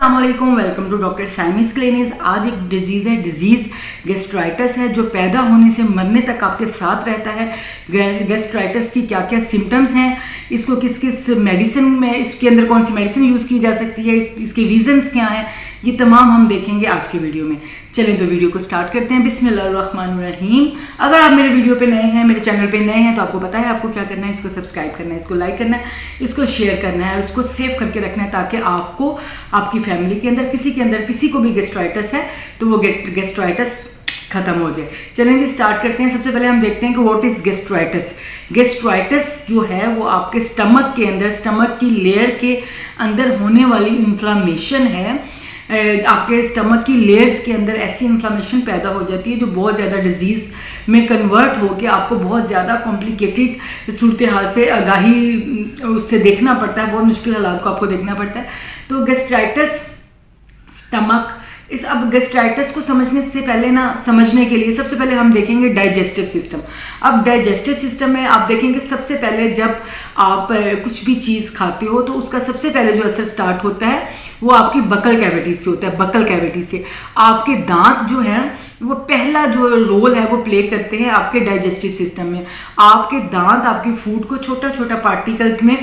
अस्सलामुअलैकुम, welcome to doctor साइमिस clinic. आज एक डिजीज़ गैस्ट्राइटिस है जो पैदा होने से मरने तक आपके साथ रहता है। गैस्ट्राइटिस की क्या क्या सिम्टम्स हैं, इसको किस किस मेडिसिन में, इसके अंदर कौन सी मेडिसिन यूज़ की जा सकती है, इसके रीजंस क्या हैं, ये तमाम हम देखेंगे आज के वीडियो में। चलें तो वीडियो को स्टार्ट करते हैं। बिस्मिल्लाहिर्रहमानिर्रहीम। अगर आप मेरे वीडियो पे नए हैं, मेरे चैनल पे नए हैं, तो आपको पता है आपको क्या करना है। इसको सब्सक्राइब करना है, इसको लाइक करना है, इसको शेयर करना है और इसको सेव करके रखना है, ताकि आपको आपकी फैमिली के अंदर किसी को भी गैस्ट्राइटिस है तो वो गैस्ट्राइटिस खत्म हो जाए। चलें जी स्टार्ट करते हैं। सबसे पहले हम देखते हैं कि व्हाट इज गैस्ट्राइटिस। गैस्ट्राइटिस जो है वो आपके स्टमक के अंदर, स्टमक की लेयर के अंदर होने वाली इन्फ्लामेशन है। आपके स्टमक की लेयर्स के अंदर ऐसी इन्फ्लामेशन पैदा हो जाती है जो बहुत ज़्यादा डिजीज़ में कन्वर्ट होकर आपको बहुत ज़्यादा कॉम्प्लिकेटेड सूरत हाल से आगाही उससे देखना पड़ता है, बहुत मुश्किल हालात को आपको देखना पड़ता है। तो गैस्ट्राइटिस स्टमक अब गैस्ट्राइटिस को समझने के लिए सबसे पहले हम देखेंगे डाइजेस्टिव सिस्टम। अब डाइजेस्टिव सिस्टम में आप देखेंगे सबसे पहले जब आप कुछ भी चीज़ खाते हो तो उसका सबसे पहले जो असर स्टार्ट होता है वो आपकी बकल कैविटी से होता है। बकल कैविटी से आपके दांत जो हैं वो पहला जो रोल है वो प्ले करते हैं आपके डाइजेस्टिव सिस्टम में। आपके दांत आपकी फूड को छोटा छोटा पार्टिकल्स में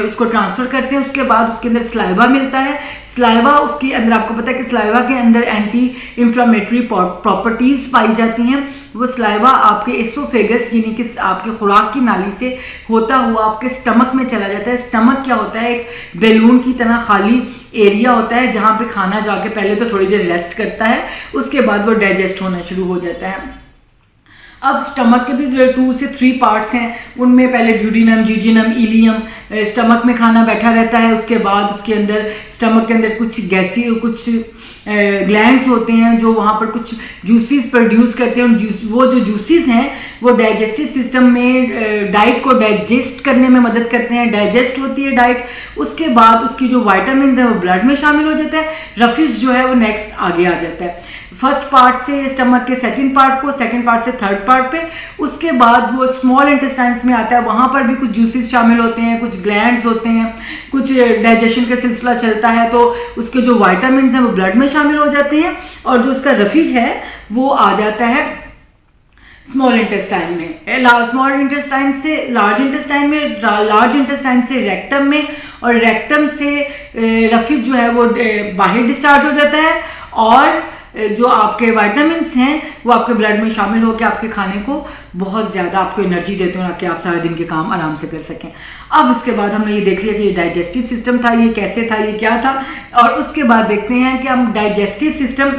उसको ट्रांसफ़र करते हैं। उसके बाद उसके अंदर स्लाइवा मिलता है। स्लाइवा उसके अंदर आपको पता है कि स्लाइवा के अंदर एंटी इंफ्लामेटरी प्रॉपर्टीज़ पाई जाती हैं। वो स्लाइवा आपके एसोफेगस यानी कि आपके खुराक की नाली से होता हुआ आपके स्टमक में चला जाता है। स्टमक क्या होता है, एक बैलून की तरह खाली एरिया होता है जहाँ पे खाना जाके पहले तो थोड़ी देर रेस्ट करता है, उसके बाद वो डाइजेस्ट होना शुरू हो जाता है। अब स्टमक के भी 2 से 3 पार्ट्स हैं, उनमें पहले ड्यूडिनम, जीजिनम, इलियम। स्टमक में खाना बैठा रहता है, उसके बाद उसके अंदर स्टमक के अंदर कुछ ग्लैंड्स होते हैं जो वहाँ पर कुछ जूसेस प्रोड्यूस करते हैं। वो जो जूसेस हैं वो डाइजेस्टिव सिस्टम में डाइट को डाइजेस्ट करने में मदद करते हैं। डाइजेस्ट होती है डाइट, उसके बाद उसकी जो वाइटामिन है वो ब्लड में शामिल हो जाता है। रफिश जो है वो नेक्स्ट आगे आ जाता है, फर्स्ट पार्ट से स्टमक के सेकंड पार्ट से थर्ड पार्ट पे। उसके बाद वो स्मॉल इंटेस्टाइन्स में आता है, वहाँ पर भी कुछ जूसेस शामिल होते हैं, कुछ ग्लैंड्स होते हैं, कुछ डाइजेशन का सिलसिला चलता है तो उसके जो वाइटामिन हैं वो ब्लड में शामिल हो जाते हैं और जो उसका रफीज है वो आ जाता है स्मॉल इंटेस्टाइन में। स्मॉल इंटेस्टाइन से लार्ज इंटेस्टाइन में, लार्ज इंटेस्टाइन से रेक्टम में, और रेक्टम से रफीज जो है वो बाहर डिस्चार्ज हो जाता है और जो आपके वाइटामिन्स हैं वो आपके ब्लड में शामिल होकर आपके खाने को बहुत ज़्यादा आपको एनर्जी देते हैं ताकि आप सारे दिन के काम आराम से कर सकें। अब उसके बाद हमने ये देख लिया कि ये डाइजेस्टिव सिस्टम था, ये कैसे था, ये क्या था। और उसके बाद देखते हैं कि हम डाइजेस्टिव सिस्टम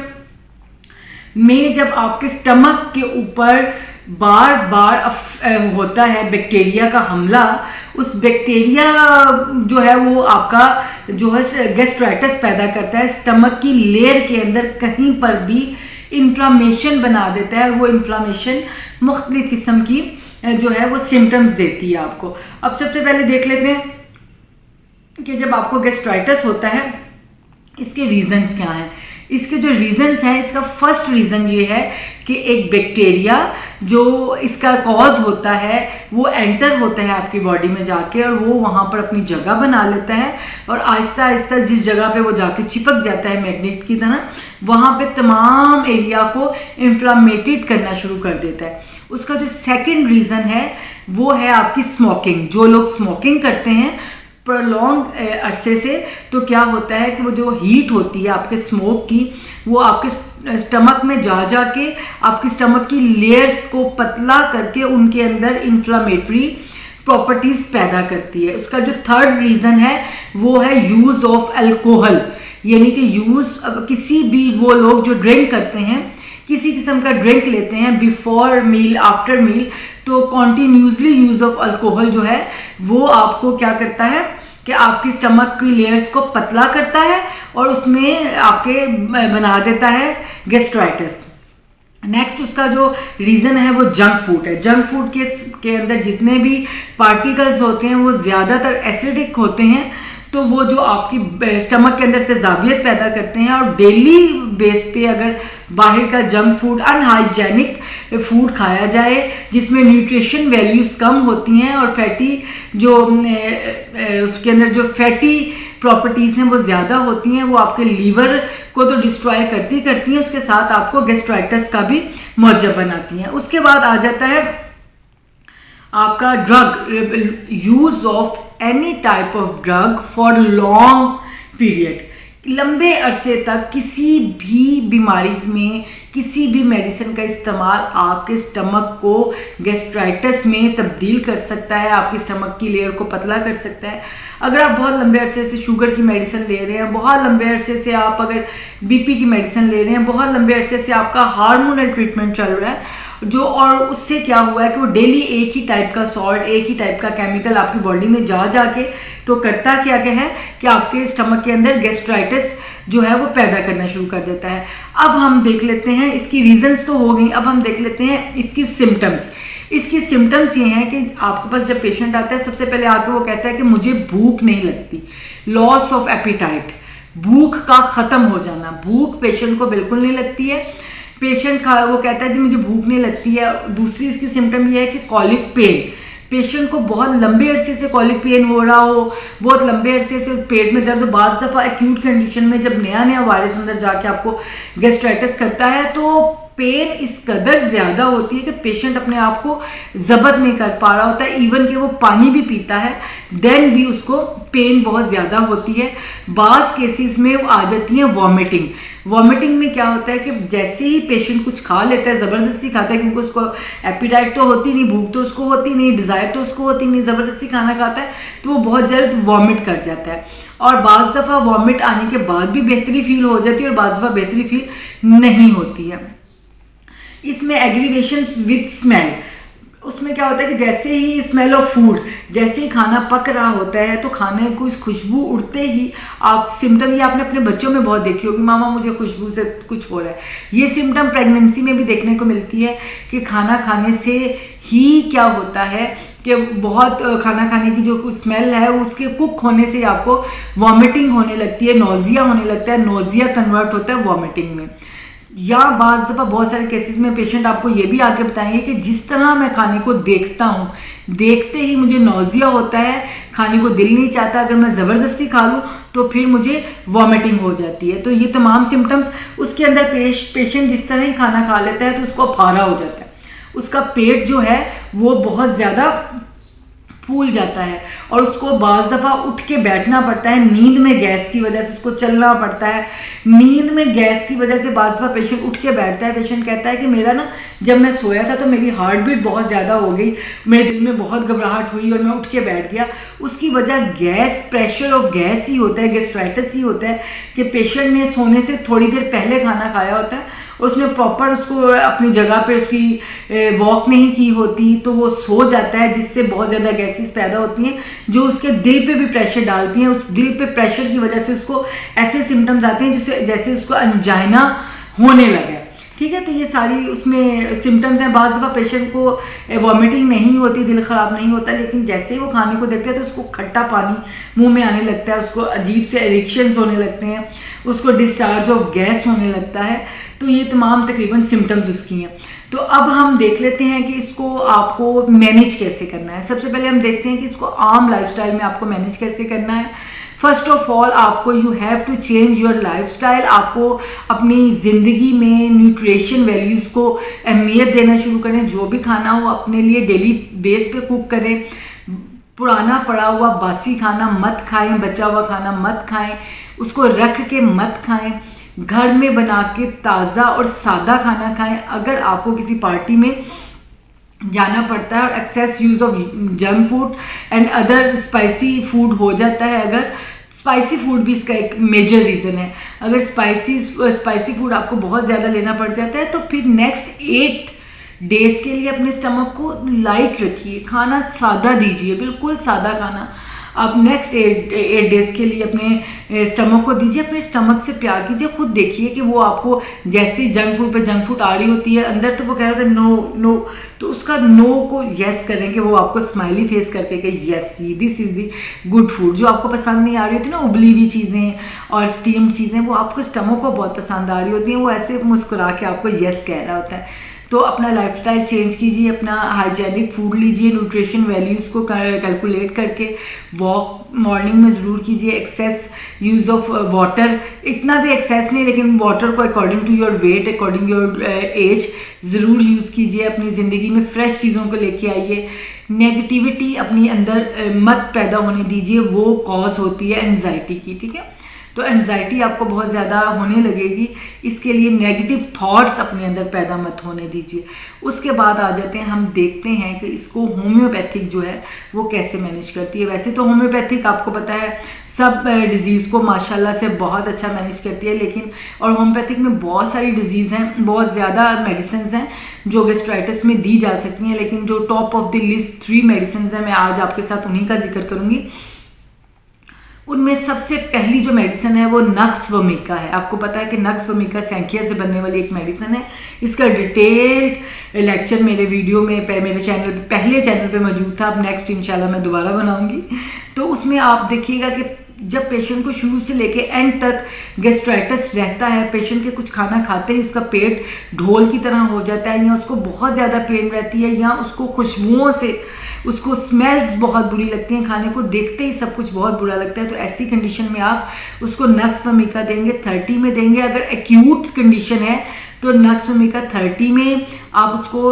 में जब आपके स्टमक के ऊपर बार बार होता है बैक्टीरिया का हमला, उस बैक्टीरिया जो है वो आपका जो है गैस्ट्राइटिस पैदा करता है। स्टमक की लेयर के अंदर कहीं पर भी इन्फ्लामेशन बना देता है। वो इन्फ्लामेशन मुख्तलिफ किस्म की जो है वो सिम्टम्स देती है आपको। अब सबसे पहले देख लेते हैं कि जब आपको गैस्ट्राइटिस होता है इसके रीजंस क्या हैं। इसके जो रीजंस हैं, इसका फर्स्ट रीज़न ये है कि एक बैक्टीरिया जो इसका कॉज होता है वो एंटर होता है आपकी बॉडी में जाके और वो वहाँ पर अपनी जगह बना लेता है और आहिस्ता आहिस्ता जिस जगह पे वो जाके चिपक जाता है मैग्नेट की तरह, वहाँ पे तमाम एरिया को इन्फ्लामेटेड करना शुरू कर देता है। उसका जो सेकेंड रीज़न है वो है आपकी स्मोकिंग। जो लोग स्मोकिंग करते हैं प्रोलॉन्ग अरसे से, तो क्या होता है कि वो जो हीट होती है आपके स्मोक की वो आपके स्टमक में जा के आपकी स्टमक की लेयर्स को पतला करके उनके अंदर इन्फ्लामेटरी प्रॉपर्टीज़ पैदा करती है। उसका जो थर्ड रीज़न है वो है यूज़ ऑफ अल्कोहल, यानी कि किसी भी वो लोग जो ड्रिंक करते हैं, किसी किस्म का ड्रिंक लेते हैं बिफोर मील, आफ्टर मील, तो कॉन्टीन्यूसली यूज़ ऑफ अल्कोहल जो है वो आपको क्या करता है कि आपकी स्टमक की लेयर्स को पतला करता है और उसमें आपके बना देता है गैस्ट्राइटिस। नेक्स्ट उसका जो रीज़न है वो जंक फूड है। जंक फूड के अंदर जितने भी पार्टिकल्स होते हैं वो ज़्यादातर एसिडिक होते हैं, तो वो जो आपकी स्टमक के अंदर तेजाबियत पैदा करते हैं। और डेली बेस पे अगर बाहर का जंक फूड, अनहाइजेनिक फूड खाया जाए जिसमें न्यूट्रिशन वैल्यूज़ कम होती हैं और फैटी जो उसके अंदर जो फैटी प्रॉपर्टीज़ हैं वो ज़्यादा होती हैं, वो आपके लीवर को तो डिस्ट्रॉय करती हैं, उसके साथ आपको गैस्ट्राइटिस का भी मौजब बनाती हैं। उसके बाद आ जाता है आपका drug, use of any type of drug for long period, लंबे अरसे तक किसी भी बीमारी में किसी भी मेडिसिन का इस्तेमाल आपके स्टमक को गैस्ट्राइटिस में तब्दील कर सकता है, आपके स्टमक की लेयर को पतला कर सकता है। अगर आप बहुत लंबे अरसे से शुगर की मेडिसिन ले रहे हैं, बहुत लंबे अरसे से आप अगर बीपी की मेडिसिन ले रहे हैं, बहुत लंबे अरसे से आपका हार्मोनल ट्रीटमेंट चल रहा है जो, और उससे क्या हुआ है कि वो डेली एक ही टाइप का सॉल्ट, एक ही टाइप का केमिकल आपकी बॉडी में जा के तो करता क्या है कि आपके स्टमक के अंदर गैस्ट्राइटिस जो है वो पैदा करना शुरू कर देता है। अब हम देख लेते हैं इसकी रीजंस तो हो गई, अब हम देख लेते हैं इसकी सिम्टम्स। इसकी सिम्टम्स ये हैं कि आपके पास जब पेशेंट आता है, सबसे पहले आके वो कहता है कि मुझे भूख नहीं लगती, लॉस ऑफ एपिटाइट, भूख का ख़त्म हो जाना, भूख पेशेंट को बिल्कुल नहीं लगती है। पेशेंट वो कहता है जी मुझे भूख नहीं लगती है। दूसरी इसकी सिम्टम ये है कि कॉलिक पेन, पेशेंट को बहुत लंबे अरसे से कॉलिक पेन हो रहा हो, बहुत लंबे अरसे से पेट में दर्द हो, बाज़ दफ़ा एक्यूट कंडीशन में जब नया वायरस अंदर जाके आपको गैस्ट्राइटिस करता है तो पेन इस कदर ज़्यादा होती है कि पेशेंट अपने आप को ज़ब्त नहीं कर पा रहा होता है, इवन कि वो पानी भी पीता है देन भी उसको पेन बहुत ज़्यादा होती है। बाज़ केसेस में वो आ जाती है वॉमिटिंग। वॉमिटिंग में क्या होता है कि जैसे ही पेशेंट कुछ खा लेता है, ज़बरदस्ती खाता है, क्योंकि उसको एपिटाइट तो होती नहीं, भूख तो उसको होती नहीं, डिज़ायर तो उसको होती नहीं, ज़बरदस्ती खाना खाता है तो वो बहुत जल्द वॉमिट कर जाता है। और बाज़ दफ़ा वॉमिट आने के बाद भी बेहतरी फील हो जाती है और बाज़ दफ़ा बेहतरी फील नहीं होती है। इसमें एग्रीवेशन विद स्मेल, उसमें क्या होता है कि जैसे ही स्मेल ऑफ फूड, जैसे ही खाना पक रहा होता है तो खाने को इस खुशबू उड़ते ही आप सिम्टम, ये आपने अपने बच्चों में बहुत देखी होगी, मामा मुझे खुशबू से कुछ हो रहा है। ये सिम्टम प्रेगनेंसी में भी देखने को मिलती है कि खाना खाने से ही क्या होता है कि बहुत खाना खाने की जो स्मेल है उसके कुक होने से आपको वॉमिटिंग होने लगती है, नोजिया होने लगता है, नोजिया कन्वर्ट होता है वॉमिटिंग में। या बाज़ दफ़ा बहुत सारे केसेस में पेशेंट आपको ये भी आके बताएंगे कि जिस तरह मैं खाने को देखता हूँ, देखते ही मुझे नौजिया होता है, खाने को दिल नहीं चाहता, अगर मैं ज़बरदस्ती खा लूँ तो फिर मुझे वॉमिटिंग हो जाती है। तो ये तमाम सिम्टम्स उसके अंदर पेशेंट जिस तरह ही खाना खा लेता है तो उसको फारा हो जाता है, उसका पेट जो है वो बहुत ज़्यादा फूल जाता है और उसको बाज़ दफ़ा उठ के बैठना पड़ता है, नींद में गैस की वजह से उसको चलना पड़ता है, नींद में गैस की वजह से बाज़ दफ़ा पेशेंट उठ के बैठता है। पेशेंट कहता है कि मेरा ना जब मैं सोया था तो मेरी हार्ट बीट बहुत ज़्यादा हो गई, मेरे दिल में बहुत घबराहट हुई और मैं उठ के बैठ गया। उसकी वजह गैस, प्रेशर ऑफ गैस ही होता है, गैस्ट्राइटिस ही होता है कि पेशेंट ने सोने से थोड़ी देर पहले खाना खाया होता है, उसने प्रॉपर उसको अपनी जगह पे उसकी वॉक नहीं की होती तो वो सो जाता है, जिससे बहुत ज़्यादा गैसेस पैदा होती हैं जो उसके दिल पे भी प्रेशर डालती हैं। उस दिल पे प्रेशर की वजह से उसको ऐसे सिम्टम्स आते हैं जैसे उसको अंजाइना होने लगे। ठीक है, तो ये सारी उसमें सिम्टम्स हैं। बाज़ दफ़ा पेशेंट को वॉमिटिंग नहीं होती, दिल ख़राब नहीं होता, लेकिन जैसे ही वो खाने को देखते हैं तो उसको खट्टा पानी मुंह में आने लगता है, उसको अजीब से इरिक्शंस होने लगते हैं, उसको डिस्चार्ज ऑफ गैस होने लगता है। तो ये तमाम तकरीबन सिम्टम्स उसकी हैं। तो अब हम देख लेते हैं कि इसको आपको मैनेज कैसे करना है। सबसे पहले हम देखते हैं कि इसको आम लाइफस्टाइल में आपको मैनेज कैसे करना है। फर्स्ट ऑफ ऑल आपको you have to change your lifestyle. आपको अपनी ज़िंदगी में न्यूट्रिशन वैल्यूज़ को अहमियत देना शुरू करें। जो भी खाना हो अपने लिए डेली बेस पे कुक करें। पुराना पड़ा हुआ बासी खाना मत खाएं, बचा हुआ खाना मत खाएं, उसको रख के मत खाएं। घर में बना के ताज़ा और सादा खाना खाएं। अगर आपको किसी पार्टी में जाना पड़ता है और excess use of junk food and other spicy food हो जाता है, अगर स्पाइसी फूड भी इसका एक मेजर रीज़न है, अगर स्पाइसी फूड आपको बहुत ज़्यादा लेना पड़ जाता है तो फिर नेक्स्ट 8 डेज़ के लिए अपने स्टमक को लाइट रखिए, खाना सादा दीजिए, बिल्कुल सादा खाना आप नेक्स्ट 8 डेज़ के लिए अपने स्टमक को दीजिए। अपने स्टमक से प्यार कीजिए। खुद देखिए कि वो आपको जैसे जंक फूड पे जंक फूड आ रही होती है, अंदर तो वो कह रहा था नो नो, तो उसका नो को यस करेंगे, वो आपको स्माइली फेस करके कि yes this is the good food. जो आपको पसंद नहीं आ रही होती ना, उबली हुई चीज़ें और स्टीम्ड चीज़ें, वो आपको स्टमक को बहुत पसंद आ रही होती हैं, वो ऐसे मुस्कुरा के आपको यस कह रहा होता है। तो अपना लाइफस्टाइल चेंज कीजिए, अपना हाइजेनिक फूड लीजिए, न्यूट्रिशन वैल्यूज़ को कैलकुलेट करके वॉक मॉर्निंग में ज़रूर कीजिए, एक्सेस यूज़ ऑफ वाटर, इतना भी एक्सेस नहीं लेकिन वाटर को according to your weight, according your age ज़रूर यूज़ कीजिए। अपनी ज़िंदगी में फ्रेश चीज़ों को लेके आइए, नेगेटिविटी अपनी अंदर मत पैदा होने दीजिए, वो कॉज होती है एंजाइटी की, ठीक है। तो एंजाइटी आपको बहुत ज़्यादा होने लगेगी, इसके लिए नेगेटिव थॉट्स अपने अंदर पैदा मत होने दीजिए। उसके बाद आ जाते हैं, हम देखते हैं कि इसको होम्योपैथिक जो है वो कैसे मैनेज करती है। वैसे तो होम्योपैथिक आपको पता है सब डिजीज़ को माशाल्लाह से बहुत अच्छा मैनेज करती है, लेकिन और होम्योपैथिक में बहुत सारी डिजीज़ हैं, बहुत ज़्यादा मेडिसिन हैं जो गैस्ट्राइटिस में दी जा सकती हैं, लेकिन जो top of the list 3 medicine हैं मैं आज आपके साथ उन्हीं का जिक्र करूँगी। उनमें सबसे पहली जो मेडिसिन है वो नक्स वोमिका है। आपको पता है कि नक्स वोमिका सैंकिया से बनने वाली एक मेडिसिन है। इसका डिटेल्ड लेक्चर मेरे वीडियो में मेरे चैनल पे, पहले चैनल पे मौजूद था। अब नेक्स्ट इंशाल्लाह मैं दोबारा बनाऊंगी। तो उसमें आप देखिएगा कि जब पेशेंट को शुरू से लेके एंड तक गैस्ट्राइटिस रहता है, पेशेंट के कुछ खाना खाते ही उसका पेट ढोल की तरह हो जाता है, या उसको बहुत ज़्यादा पेन रहती है, या उसको खुशबुओं से उसको स्मेल्स बहुत बुरी लगती हैं, खाने को देखते ही सब कुछ बहुत बुरा लगता है। तो ऐसी कंडीशन में आप उसको नक्स वोमिका देंगे, 30 में देंगे। अगर एक्यूट कंडीशन है तो नक्स वोमिका 30 में आप उसको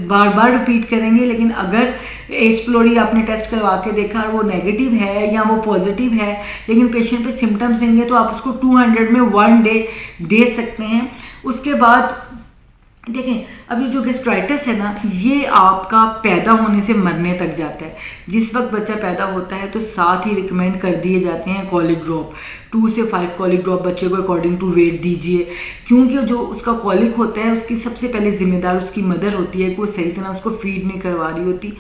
बार बार रिपीट करेंगे। लेकिन अगर एच प्लोरी आपने टेस्ट करवा के देखा और वो नेगेटिव है या वो पॉजिटिव है लेकिन पेशेंट पे सिम्टम्स नहीं है, तो आप उसको 200 में 1 डे दे सकते हैं। उसके बाद देखें, अभी जो गैस्ट्राइटिस है ना, ये आपका पैदा होने से मरने तक जाता है। जिस वक्त बच्चा पैदा होता है तो साथ ही रिकमेंड कर दिए जाते हैं कॉलिक ड्रॉप, 2 से 5 कॉलिक ड्रॉप बच्चे को अकॉर्डिंग टू वेट दीजिए, क्योंकि जो उसका कॉलिक होता है उसकी सबसे पहले जिम्मेदार उसकी मदर होती है कि वो सही तरह उसको फीड नहीं करवा रही होती।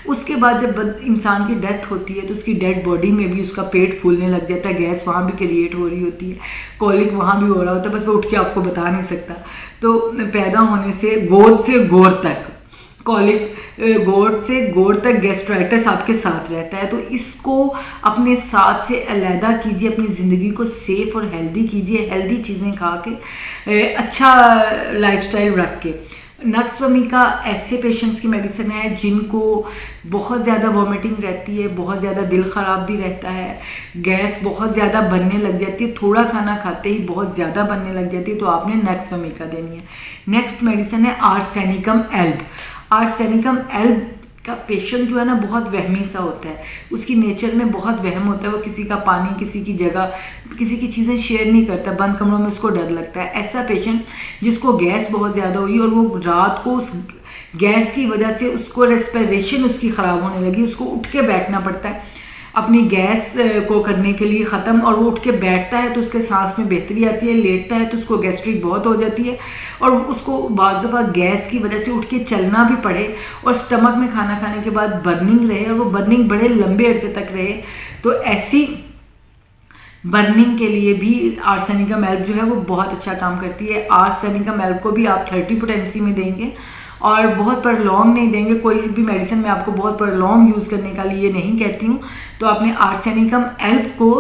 उसके बाद जब इंसान की डेथ होती है तो उसकी डेड बॉडी में भी उसका पेट फूलने लग जाता है, गैस वहाँ भी क्रिएट हो रही होती है, कॉलिक वहाँ भी हो रहा होता है, बस वो उठ के आपको बता नहीं सकता। तो पैदा होने से गोद से गोर तक कॉलिक, गोड से गोड तक गैस्ट्राइटिस आपके साथ रहता है। तो इसको अपने साथ से अलहदा कीजिए, अपनी ज़िंदगी को सेफ और हेल्दी कीजिए, हेल्दी चीज़ें खा के, अच्छा लाइफस्टाइल रख के। नक्स वोमिका ऐसे पेशेंट्स की मेडिसिन है जिनको बहुत ज़्यादा वॉमिटिंग रहती है, बहुत ज़्यादा दिल ख़राब भी रहता है, गैस बहुत ज़्यादा बनने लग जाती है, थोड़ा खाना खाते ही बहुत ज़्यादा बनने लग जाती है, तो आपने नक्स वोमिका देनी है। नेक्स्ट मेडिसिन है आर्सेनिकम एल्ब। आर्सेनिकम एल्ब का पेशेंट जो है ना बहुत वहमी सा होता है, उसकी नेचर में बहुत वहम होता है, वो किसी का पानी, किसी की जगह, किसी की चीज़ें शेयर नहीं करता, बंद कमरों में उसको डर लगता है। ऐसा पेशेंट जिसको गैस बहुत ज़्यादा हुई और वो रात को उस गैस की वजह से उसको रेस्पिरेशन उसकी ख़राब होने लगी, उसको उठ के बैठना पड़ता है अपनी गैस को करने के लिए ख़त्म, और वो उठ के बैठता है तो उसके सांस में बेहतरी आती है, लेटता है तो उसको गैस्ट्रिक बहुत हो जाती है, और उसको बाज़ दफ़ा गैस की वजह से उठ के चलना भी पड़े और स्टमक में खाना खाने के बाद बर्निंग रहे, और वो बर्निंग बड़े लंबे अरसे तक रहे। तो ऐसी बर्निंग के लिए भी आर्सेनिकम एल्ब जो है वो बहुत अच्छा काम करती है। आर्सेनिकम एल्ब को भी आप 30 पोटेंसी में देंगे और बहुत पर लॉन्ग नहीं देंगे। कोई भी मेडिसिन में आपको बहुत पर लॉन्ग यूज़ करने का लिए नहीं कहती हूँ। तो आपने आर्सेनिकम एल्ब को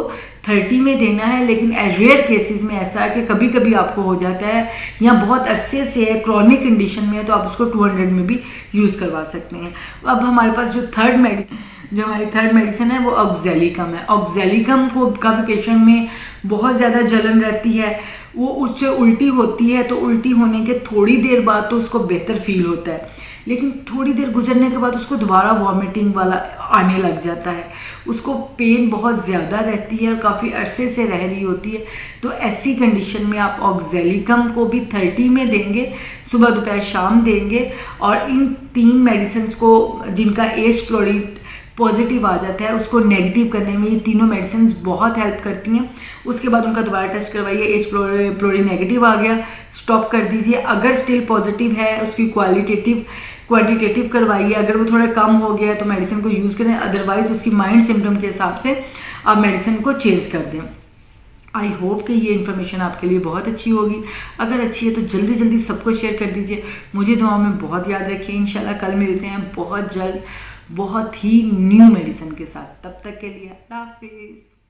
30 में देना है, लेकिन रेयर केसेस में ऐसा है कि कभी कभी आपको हो जाता है या बहुत अरसे से है, क्रॉनिक कंडीशन में है, तो आप उसको 200 में भी यूज़ करवा सकते हैं। अब हमारे पास जो हमारी थर्ड मेडिसिन है वो ऑक्जेलिकम है। ऑक्जेलिकम को का भी पेशेंट में बहुत ज़्यादा जलन रहती है, वो उससे उल्टी होती है, तो उल्टी होने के थोड़ी देर बाद तो उसको बेहतर फील होता है, लेकिन थोड़ी देर गुजरने के बाद उसको दोबारा वॉमिटिंग वाला आने लग जाता है, उसको पेन बहुत ज़्यादा रहती है और काफ़ी अरसे से रह रही होती है। तो ऐसी कंडीशन में आप ऑक्जेलिकम को भी 30 में देंगे, सुबह दोपहर शाम देंगे, और इन 3 मेडिसिन को जिनका एच प्लोरी पॉजिटिव आ जाता है उसको नेगेटिव करने में ये तीनों मेडिसिन बहुत हेल्प करती हैं। उसके बाद उनका दोबारा टेस्ट करवाइए, एच प्लोरी नेगेटिव आ गया, स्टॉप कर दीजिए। अगर स्टिल पॉजिटिव है उसकी क्वांटिटेटिव करवाइए, अगर वो थोड़ा कम हो गया तो मेडिसिन को यूज़ करें, अदरवाइज उसकी माइंड सिम्टम के हिसाब से आप मेडिसिन को चेंज कर दें। आई होप कि ये इन्फॉर्मेशन आपके लिए बहुत अच्छी होगी। अगर अच्छी है तो जल्दी जल्दी सबको शेयर कर दीजिए। मुझे दुआ में बहुत याद रखिए। इंशाल्लाह कल मिलते हैं बहुत जल्द बहुत ही न्यू मेडिसिन के साथ। तब तक के लिए अल्लाह हाफिज़।